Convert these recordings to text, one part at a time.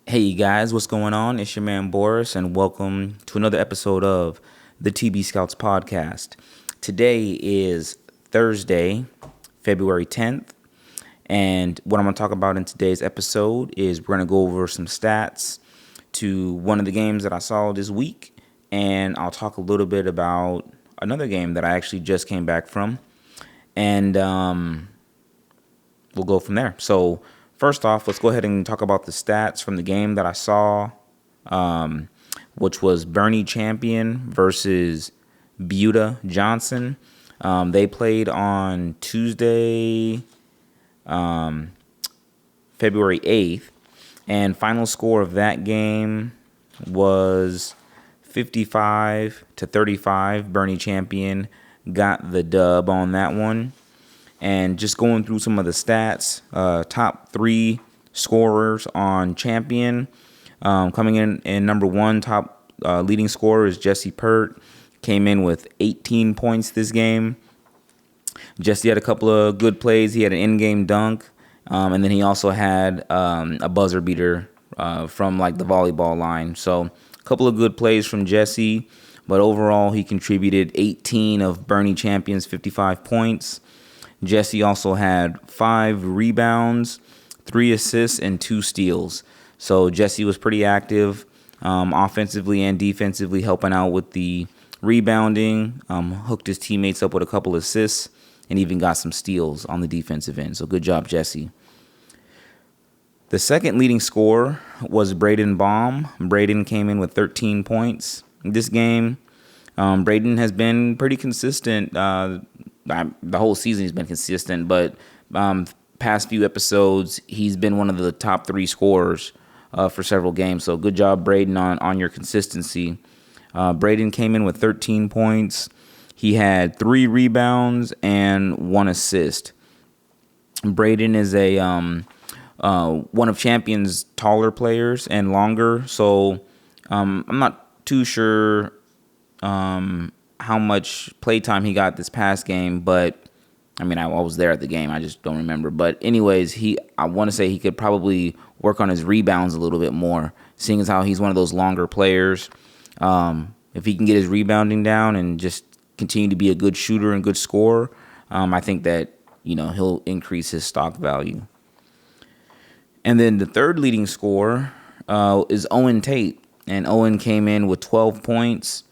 Hey guys, what's going on? It's your man Boris, and welcome to another episode of the TBScouts podcast. Today is Thursday, February 10th, and what I'm going to talk about in today's episode is we're going to go over some stats to one of the games that I saw this week, and I'll talk a little bit about another game that I actually just came back from, and we'll go from there. So first off, let's go ahead and talk about the stats from the game that I saw, which was Bernie Champion versus Buda Johnson. They played on Tuesday, February 8th, and final score of that game was 55-35. Bernie Champion got the dub on that one. And just going through some of the stats, top three scorers on Champion. Coming in number one, top leading scorer is Jesse Pert. Came in with 18 points this game. Jesse had a couple of good plays. He had an in-game dunk, and then he also had a buzzer beater from like the volleyball line. So a couple of good plays from Jesse, but overall he contributed 18 of Bernie Champion's 55 points. Jesse also had 5 rebounds, 3 assists, and 2 steals. So Jesse was pretty active offensively and defensively, helping out with the rebounding, hooked his teammates up with a couple assists, and even got some steals on the defensive end. So good job, Jesse. The second leading scorer was Brayden Baum. Brayden came in with 13 points this game. Brayden has been pretty consistent. The whole season he's been consistent, but past few episodes he's been one of the top 3 scorers for several games. So good job, Brayden, on your consistency. Brayden came in with 13 points. He had 3 rebounds and 1 assist. Brayden is a one of Champion's taller players and longer, so I'm not too sure how much playtime he got this past game, but I mean, I was there at the game. I just don't remember. But anyways, I want to say he could probably work on his rebounds a little bit more, seeing as how he's one of those longer players. If he can get his rebounding down and just continue to be a good shooter and good scorer, I think that, he'll increase his stock value. And then the third leading scorer is Owen Tate, and Owen came in with 12 points.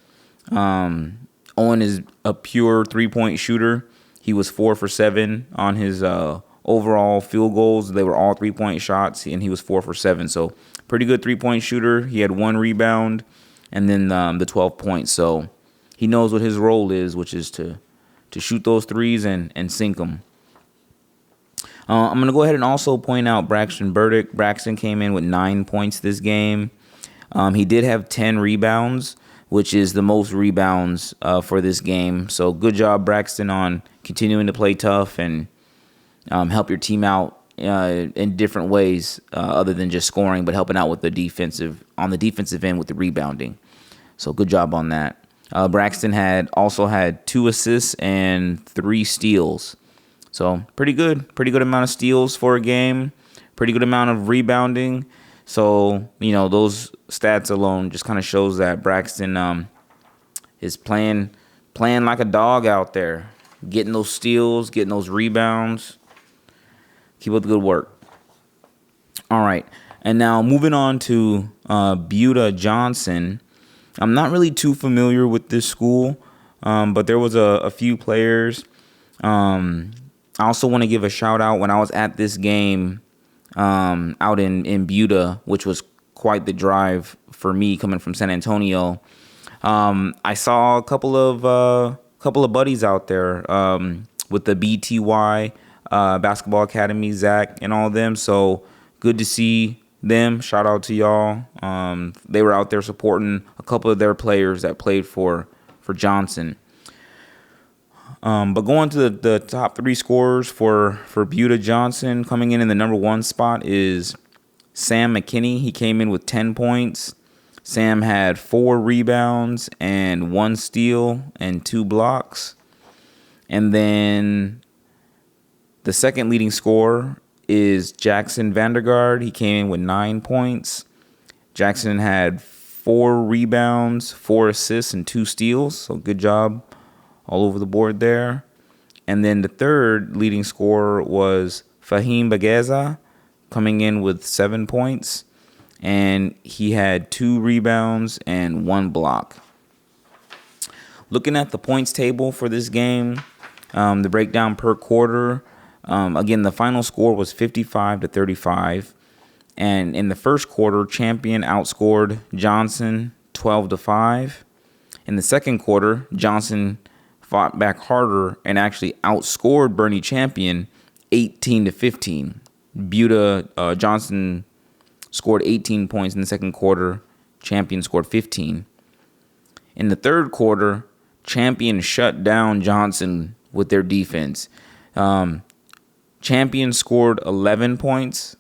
Owen is a pure 3-point shooter. He was 4 for 7 on his overall field goals. They were all 3-point shots, and he was 4 for 7. So pretty good 3-point shooter. He had 1 rebound and then the 12 points. So he knows what his role is, which is to shoot those threes and sink them. I'm going to go ahead and also point out Braxton Burdick. Braxton came in with 9 points this game. He did have 10 rebounds, which is the most rebounds for this game. So good job, Braxton, on continuing to play tough and help your team out in different ways other than just scoring, but helping out with the defensive end with the rebounding. So good job on that. Braxton also had 2 assists and 3 steals. So pretty good amount of steals for a game, pretty good amount of rebounding. So, those stats alone just kind of shows that Braxton is playing like a dog out there, getting those steals, getting those rebounds. Keep up the good work. All right. And now moving on to Buda Johnson. I'm not really too familiar with this school, but there was a few players. I also want to give a shout out when I was at this game out in Buda, which was quite the drive for me coming from San Antonio. I saw a couple of buddies out there with the BTY Basketball Academy, Zach and all of them. So good to see them. Shout out to y'all. They were out there supporting a couple of their players that played for Johnson. But going to the top 3 scorers for Buda Johnson, coming in the number 1 spot is Sam McKinney. He came in with 10 points. Sam had 4 rebounds and 1 steal and 2 blocks. And then the second leading scorer is Jackson Vandergaard. He came in with 9 points. Jackson had 4 rebounds, 4 assists, and 2 steals. So good job all over the board there. And then the third leading scorer was Fahim Bageza, coming in with 7 points. And he had 2 rebounds and 1 block. Looking at the points table for this game, the breakdown per quarter, again, the final score was 55-35. And in the first quarter, Champion outscored Johnson 12-5. In the second quarter, Johnson fought back harder and actually outscored Bernie Champion 18-15. Johnson scored 18 points in the second quarter. Champion scored 15. In the third quarter, Champion shut down Johnson with their defense. Champion scored 11 points,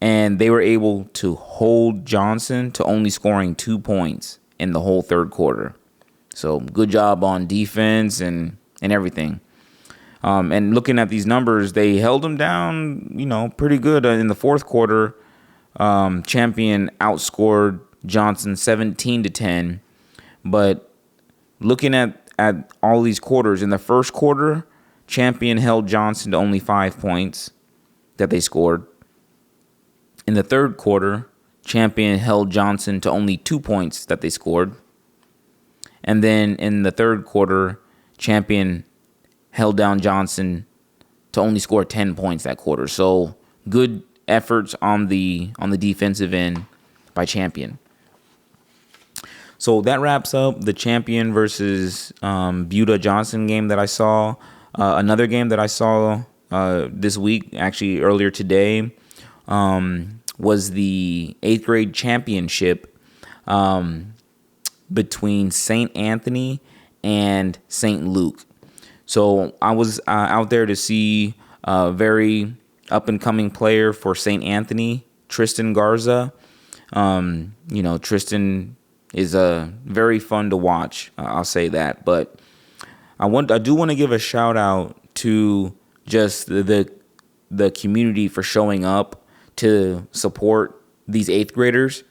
and they were able to hold Johnson to only scoring 2 points in the whole third quarter. So good job on defense and everything. And looking at these numbers, they held them down, pretty good. In the fourth quarter, Champion outscored Johnson 17-10. But looking at all these quarters, in the first quarter, Champion held Johnson to only 5 points that they scored. In the third quarter, Champion held Johnson to only 2 points that they scored. And then in the third quarter, Champion held down Johnson to only score 10 points that quarter. So good efforts on the defensive end by Champion. So that wraps up the Champion versus Buda Johnson game that I saw. Another game that I saw this week, actually earlier today, was the 8th grade championship between St. Anthony and St. Luke. So I was out there to see a very up-and-coming player for St. Anthony, Tristan Garza. Tristan is very fun to watch. I'll say that. But I do want to give a shout out to just the community for showing up to support these 8th graders,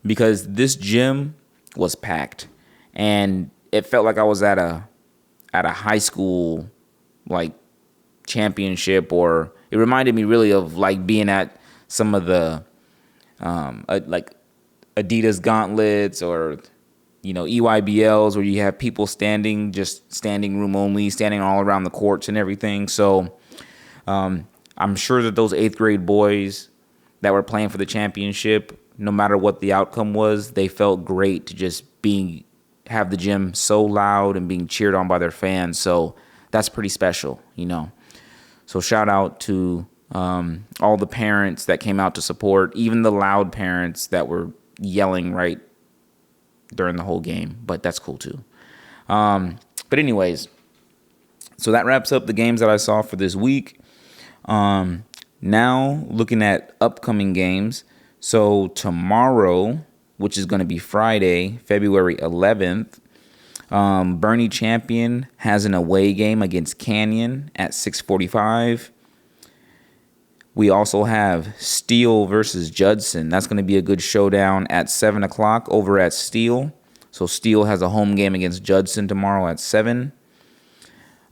because this gym was packed and it felt like I was at a high school like championship, or it reminded me really of like being at some of the like Adidas gauntlets or EYBLs, where you have people standing room only, standing all around the courts and everything. So I'm sure that those 8th grade boys that were playing for the championship, no matter what the outcome was, they felt great to just have the gym so loud and being cheered on by their fans. So that's pretty special, So shout out to all the parents that came out to support, even the loud parents that were yelling right during the whole game. But that's cool too. But anyways, so that wraps up the games that I saw for this week. Now looking at upcoming games. So tomorrow, which is going to be Friday, February 11th, Bernie Champion has an away game against Canyon at 6:45. We also have Steele versus Judson. That's going to be a good showdown at 7 o'clock over at Steele. So Steele has a home game against Judson tomorrow at 7.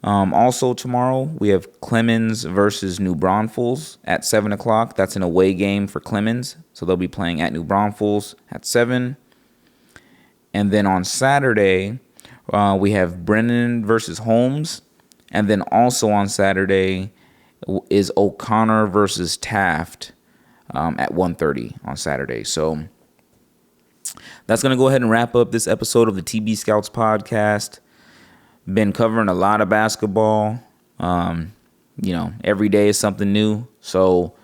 Also tomorrow, we have Clemens versus New Braunfels at 7 o'clock. That's an away game for Clemens. So they'll be playing at New Braunfels at 7. And then on Saturday, we have Brennan versus Holmes. And then also on Saturday is O'Connor versus Taft at 1:30 on Saturday. So that's going to go ahead and wrap up this episode of the TB Scouts podcast. Been covering a lot of basketball. Every day is something new. So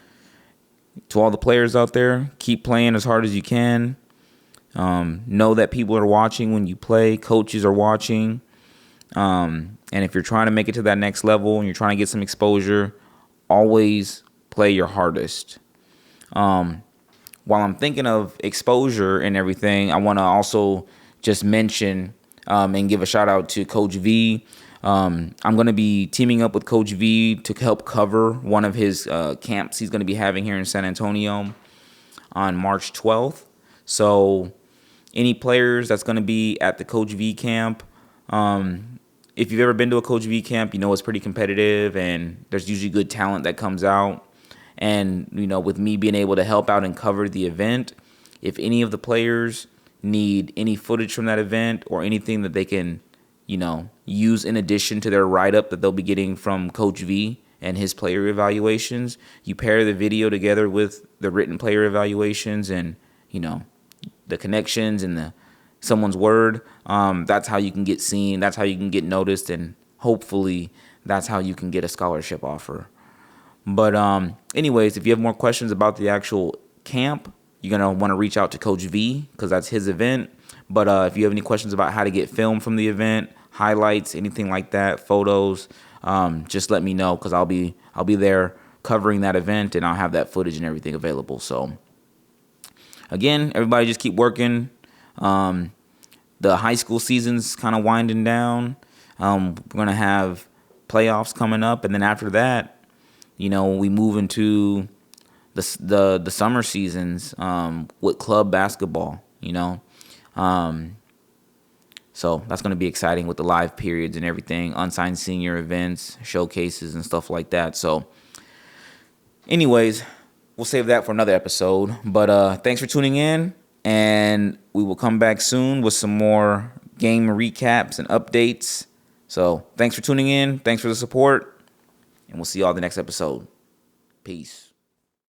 to all the players out there, keep playing as hard as you can. Know that people are watching when you play. Coaches are watching. And if you're trying to make it to that next level and you're trying to get some exposure, always play your hardest. While I'm thinking of exposure and everything, I want to also just mention and give a shout out to Coach V. I'm going to be teaming up with Coach V to help cover one of his camps he's going to be having here in San Antonio on March 12th. So any players that's going to be at the Coach V camp, if you've ever been to a Coach V camp, you know it's pretty competitive and there's usually good talent that comes out. And, with me being able to help out and cover the event, if any of the players need any footage from that event or anything that they can, use in addition to their write-up that they'll be getting from Coach V and his player evaluations, you pair the video together with the written player evaluations and, the connections and someone's word, that's how you can get seen. That's how you can get noticed. And hopefully that's how you can get a scholarship offer. But anyways, if you have more questions about the actual camp, you're going to want to reach out to Coach V because that's his event. But if you have any questions about how to get film from the event, highlights, anything like that, photos, just let me know because I'll be there covering that event and I'll have that footage and everything available. So again, everybody just keep working. The high school season's kind of winding down. We're going to have playoffs coming up. And then after that, we move into the summer seasons with club basketball, So that's going to be exciting with the live periods and everything, unsigned senior events, showcases, and stuff like that. So anyways, we'll save that for another episode. But thanks for tuning in, and we will come back soon with some more game recaps and updates. So thanks for tuning in. Thanks for the support. And we'll see y'all in the next episode. Peace.